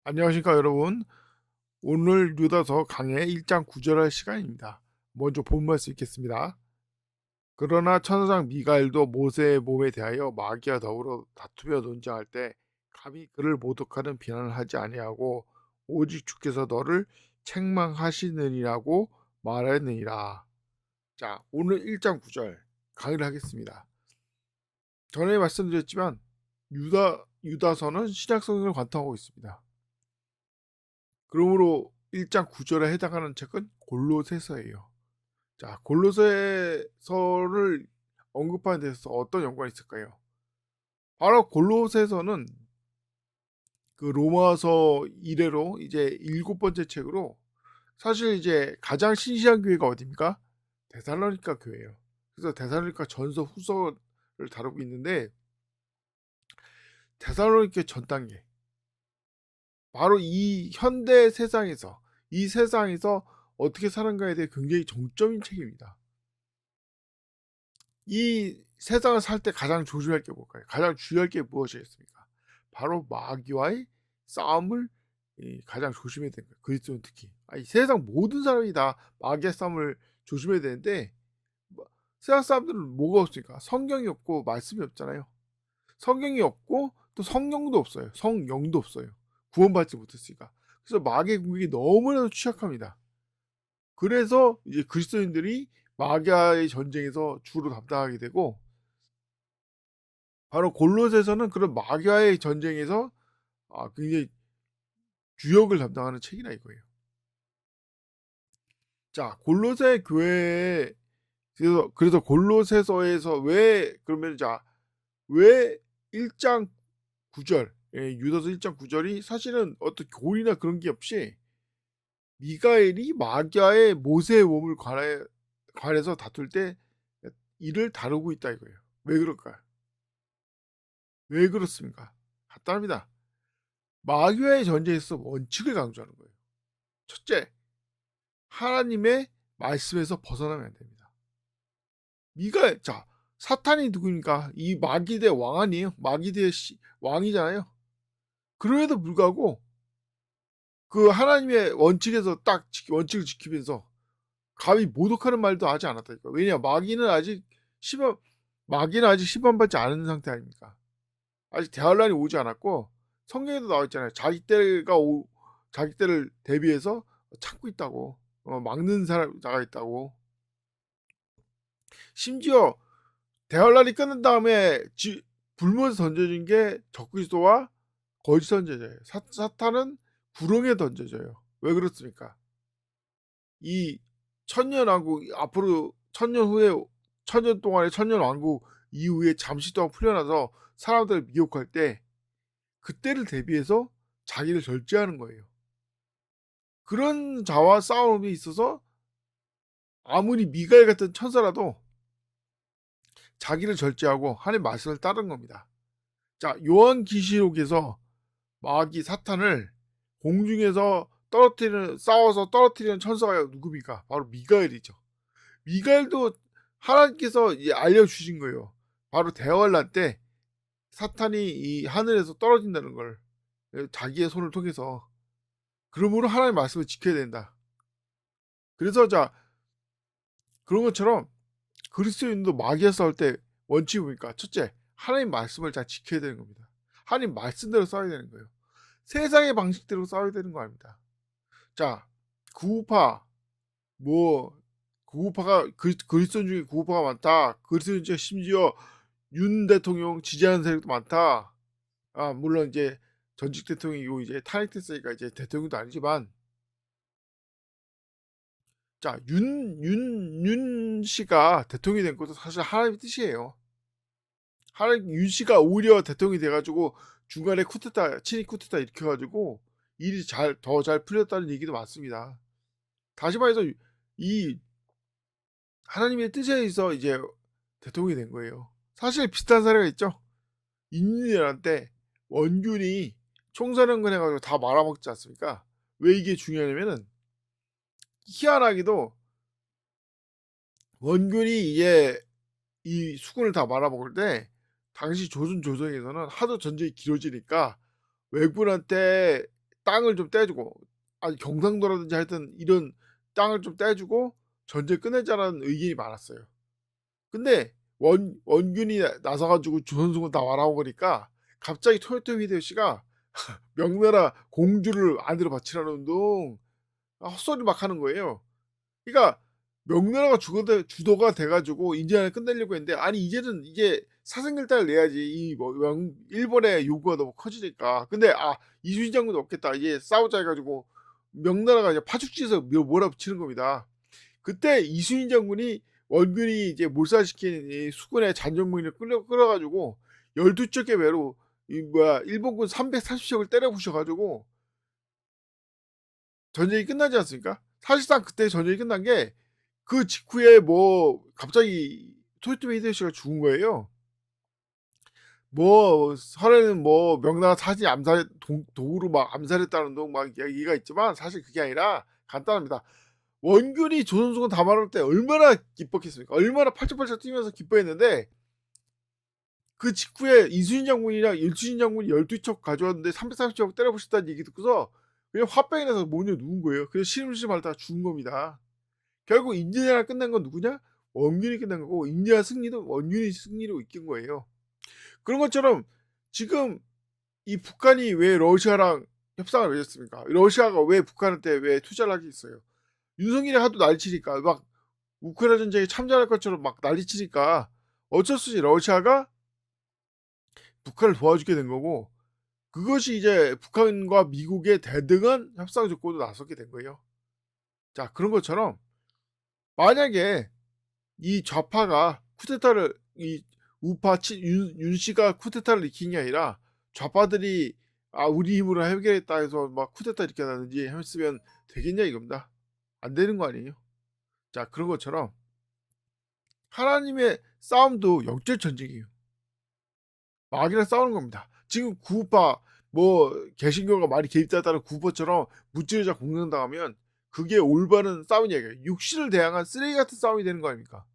안녕하십니까 여러분. 오늘 유다서 강해 1장 구절할 시간입니다. 먼저 본 말씀 읽겠습니다. 그러나 천사장 미가엘도 모세의 몸에 대하여 마귀와 더불어 다투며 논쟁할 때 감히 그를 모독하는 비난을 하지 아니하고 오직 주께서 너를 책망하시느니라고 말했느니라. 자, 오늘 1장 9절 강의를 하겠습니다. 전에 말씀드렸지만 유다서는 신약성경을 관통하고 있습니다. 그러므로 1장 9절에 해당하는 책은 골로새서예요. 자, 골로새서를 언급하는 데서 어떤 연관이 있을까요? 바로 골로새서는 그 로마서 이래로 이제 7번째 책으로 사실 이제 가장 신실한 교회가 어디입니까? 데살로니가 교회예요. 그래서 데살로니가 전서 후서를 다루고 있는데 데살로니가 전 단계 바로 이 현대 세상에서 이 세상에서 어떻게 사는가에 대해 굉장히 정점인 책입니다. 이 세상을 살 때 가장 조심할 게 뭘까요? 가장 주의할 게 무엇이겠습니까? 바로 마귀와의 싸움을 가장 조심해야 되는 거예요. 그리스도는 특히. 이 세상 모든 사람이 다 마귀의 싸움을 조심해야 되는데 세상 사람들은 뭐가 없습니까? 성경이 없고 말씀이 없잖아요. 성경이 없고 또 성령도 없어요. 성령도 없어요. 구원받지 못했으니까. 그래서 마귀의 공격이 너무나도 취약합니다. 그래서 이제 그리스도인들이 마귀와의 전쟁에서 주로 담당하게 되고 바로 골로새서는 그런 마귀와의 전쟁에서 굉장히 주역을 담당하는 책이라 이거예요. 자, 골로새 교회에 그래서 골로새서에서 왜 그러면 왜 1장 9절 유다서 1장 9절이 사실은 어떤 교리나 그런 게 없이 미가엘이 마귀와의 모세의 몸을 관해서 다툴 때 이를 다루고 있다 이거예요. 왜 그럴까요? 왜 그렇습니까? 간단합니다. 마귀와의 전쟁에서 원칙을 강조하는 거예요. 첫째, 하나님의 말씀에서 벗어나면 안 됩니다. 사탄이 누구입니까? 이 마귀대 왕 아니에요? 마귀대 왕이잖아요. 그럼에도 불구하고 그 하나님의 원칙에서 딱 원칙을 지키면서 감히 모독하는 말도 하지 않았다니까. 왜냐? 마귀는 아직 시험받지 않은 상태 아닙니까? 아직 대환란이 오지 않았고 성경에도 나와 있잖아요. 자기 때를 대비해서 참고 있다고. 막는 자가 있다고. 심지어 대환란이 끝난 다음에 불문에서 던져진 게 적그리스도와 거짓 선지자예요. 사탄은 구렁에 던져져요. 왜 그렇습니까? 이 천년왕국 앞으로 천년 후에 천년 동안의 천년왕국 이후에 잠시 동안 풀려나서 사람들을 미혹할 때 그때를 대비해서 자기를 절제하는 거예요. 그런 자와 싸움이 있어서 아무리 미가엘 같은 천사라도 자기를 절제하고 하나님 말씀을 따르는 겁니다. 자, 요한계시록에서 마귀 사탄을 공중에서 싸워서 떨어뜨리는 천사가 누굽니까? 바로 미가엘이죠. 미가엘도 하나님께서 알려주신 거예요. 바로 대환란 때 사탄이 이 하늘에서 떨어진다는 걸 자기의 손을 통해서. 그러므로 하나님의 말씀을 지켜야 된다. 그래서 그런 것처럼 그리스도인도 마귀와 싸울 때 원칙이 뭡니까? 첫째, 하나님 말씀을 잘 지켜야 되는 겁니다. 하나님 말씀대로 싸워야 되는 거예요. 세상의 방식대로 싸워야 되는 거 아닙니다. 자, 구우파 구우파가 그리스도인 중에 구우파가 많다. 그리스도인 중에 심지어 윤 대통령 지지하는 세력도 많다. 물론 이제 전직 대통령이고 이제 탄핵됐으니까 이제 대통령도 아니지만 윤 씨가 대통령이 된 것도 사실 하나님의 뜻이에요. 윤 씨가 오히려 대통령이 돼가지고 중간에 친일 쿠데타 일으켜가지고 일이 더 잘 풀렸다는 얘기도 많습니다. 다시 말해서 이 하나님의 뜻에 의해서 이제 대통령이 된 거예요. 사실 비슷한 사례가 있죠. 인민이란 때 원균이 총선연금 해가지고 다 말아먹지 않습니까? 왜 이게 중요하냐면은 희한하게도 원균이 이제 이 수군을 다 말아먹을 때 당시 조선에서는 하도 전쟁이 길어지니까 왜군한테 땅을 좀 떼주고, 아니 경상도라든지 하여튼 이런 땅을 좀 떼주고 전쟁 끝내자라는 의견이 많았어요. 근데 원균이 나서 가지고 조선소군 다 말아먹으니까 갑자기 토요토미 히데요시가 명나라 공주를 아내로 바치라는 운동, 헛소리 막 하는 거예요. 그러니까 명나라가 주도가 돼 가지고 인제 안에 끝내려고 했는데, 아니 이제는 이게 사생결단을 내야지, 이 뭐 일본의 요구가 너무 커지니까. 근데 이순신 장군도 없겠다, 이제 싸우자 해 가지고 명나라가 이제 파죽지에서 몰아붙이는 겁니다. 그때 이순신 장군이 원균이 이제 몰살시킨 이 수군의 잔존무기를 끌어 가지고 12척의 배로 일본군 330척을 때려 부셔 가지고 전쟁이 끝나지 않습니까? 사실상 그때 전쟁이 끝난 게 그 직후에 뭐 갑자기 토요토미 히데요시가 죽은 거예요. 뭐 설에는 뭐 명나라 사지 암살 도구로 막 암살했다는 둥 막 얘기가 있지만, 사실 그게 아니라 간단합니다. 원균이 조선소군 다 말할 때 얼마나 기뻤겠습니까? 얼마나 팔짝팔짝 뛰면서 기뻐했는데, 그 직후에 이순신 장군이랑 일순신 장군이 12척 가져왔는데 330척 때려 부셨다는 얘기 듣고서 그냥 화병이 나서 모녀 누운 거예요. 그래서 시름시름 앓다가 죽은 겁니다. 결국 인제대란 끝난 건 누구냐? 원균이 끝난 거고, 인제한 승리도 원균이 승리로 이끈 거예요. 그런 것처럼 지금 이 북한이 왜 러시아랑 협상을 맺었습니까? 러시아가 왜 북한한테 왜 투자를 하겠어요? 윤석열이 하도 난리치니까, 막 우크라이나 전쟁에 참전할 것처럼 막 난리치니까 어쩔 수 없이 러시아가 북한을 도와주게 된 거고, 그것이 이제 북한과 미국의 대등한 협상 조건으로 나서게 된 거예요. 자, 그런 것처럼 만약에 이 좌파가 쿠데타를, 이 우파 윤 씨가 쿠데타를 일으킨 게 아니라 좌파들이 우리 힘으로 해결했다 해서 막 쿠데타 일으켰다든지 했으면 되겠냐 이겁니다. 안 되는 거 아니에요. 자, 그런 것처럼 하나님의 싸움도 영적 전쟁이에요. 마귀랑 싸우는 겁니다. 지금 구우파 뭐 개신교가 많이 개입되었다는 구우파처럼 무찌르자 공격당하면 그게 올바른 싸움이 아니에요. 육신을 대항한 쓰레기 같은 싸움이 되는 거 아닙니까?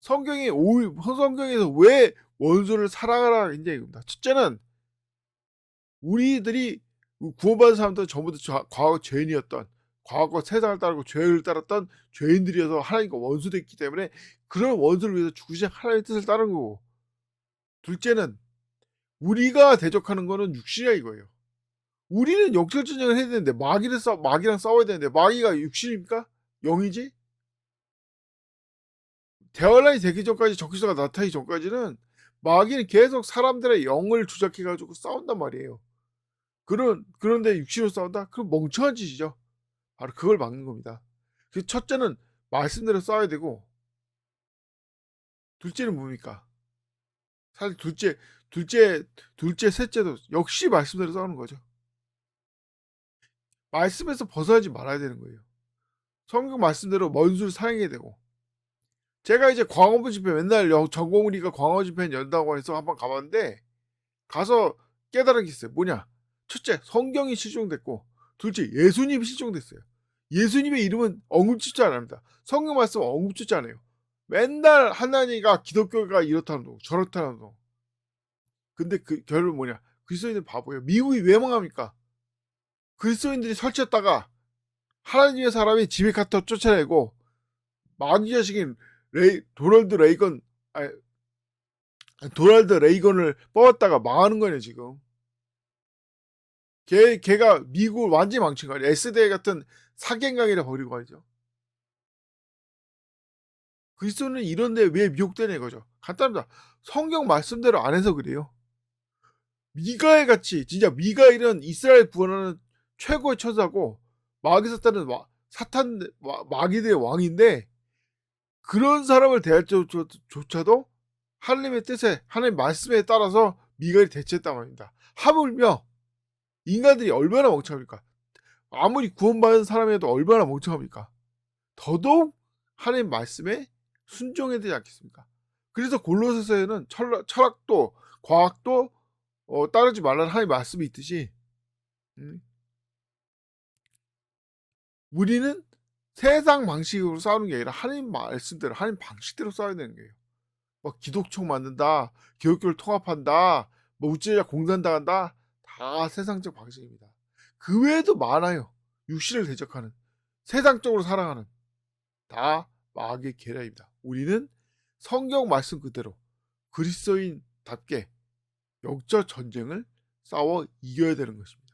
성경에서 왜 원수를 사랑하라 했냐 이겁니다. 첫째는 우리들이 구원받은 사람들은 전부 다 과거 죄인이었던, 과거 세상을 따르고 죄를 따랐던 죄인들이어서 하나님과 원수됐기 때문에 그런 원수를 위해서 죽으신 하나님의 뜻을 따른 거고, 둘째는 우리가 대적하는 거는 육신이야 이거예요. 우리는 영적 전쟁을 해야 되는데 마귀랑 싸워야 되는데, 마귀가 육신입니까? 영이지? 대환란이 되기 전까지, 적그리스도가 나타나기 전까지는 마귀는 계속 사람들의 영을 조작해 가지고 싸운단 말이에요. 그런데 육신으로 싸운다? 그럼 멍청한 짓이죠. 바로 그걸 막는 겁니다. 그 첫째는 말씀대로 싸워야 되고, 둘째는 뭡니까? 사실 셋째도 역시 말씀대로 싸우는 거죠. 말씀에서 벗어나지 말아야 되는 거예요. 성경 말씀대로 원수를 사랑해야 되고. 제가 이제 광화문 집회, 맨날 전공우리가 광화문 집회 연다고 해서 한번 가봤는데, 가서 깨달은 게 있어요. 뭐냐? 첫째, 성경이 실종됐고, 둘째, 예수님이 실종됐어요. 예수님의 이름은 언급짓지 않습니다. 성경 말씀 언급짓지 않아요. 맨날 하나님과 기독교가 이렇다는 거, 저렇다는 거. 근데 그 결론은 뭐냐? 그리스도인은 바보예요. 미국이 왜 망합니까? 그리스도인들이 설치했다가 하나님의 사람이 지미 카터 쫓아내고, 마귀 자식인 도널드 레이건을 뽑았다가 망하는 거네 지금. 걔가 미국을 완전히 망친 거 아니야. S대회 같은 사갱강이라 버리고 가죠. 그리스도는 이런데 왜 미혹되냐 이거죠. 간단합니다. 성경 말씀대로 안 해서 그래요. 미가엘 같이, 진짜 미가엘은 이스라엘 구원하는 최고의 천사고, 마귀 사탄은 마귀들의 왕인데, 그런 사람을 대할 조차도 하나님의 뜻에, 하나님 말씀에 따라서 미가엘이 대처했단 말입니다. 하물며 인간들이 얼마나 멍청합니까? 아무리 구원받은 사람이라도 얼마나 멍청합니까? 더더욱 하나님 말씀에 순종해야 되지 않겠습니까? 그래서 골로새서에는 철학도 과학도 따르지 말라는 하나님 말씀이 있듯이, 우리는 세상 방식으로 싸우는 게 아니라 하나님 말씀대로, 하나님 방식대로 싸워야 되는 거예요. 뭐 기독총 만든다, 기독교를 통합한다, 뭐 우찌자 공산당한다, 다 세상적 방식입니다. 그 외에도 많아요. 육신을 대적하는, 세상적으로 살아가는 다 마귀의 계략입니다. 우리는 성경 말씀 그대로 그리스도인답게 영적 전쟁을 싸워 이겨야 되는 것입니다.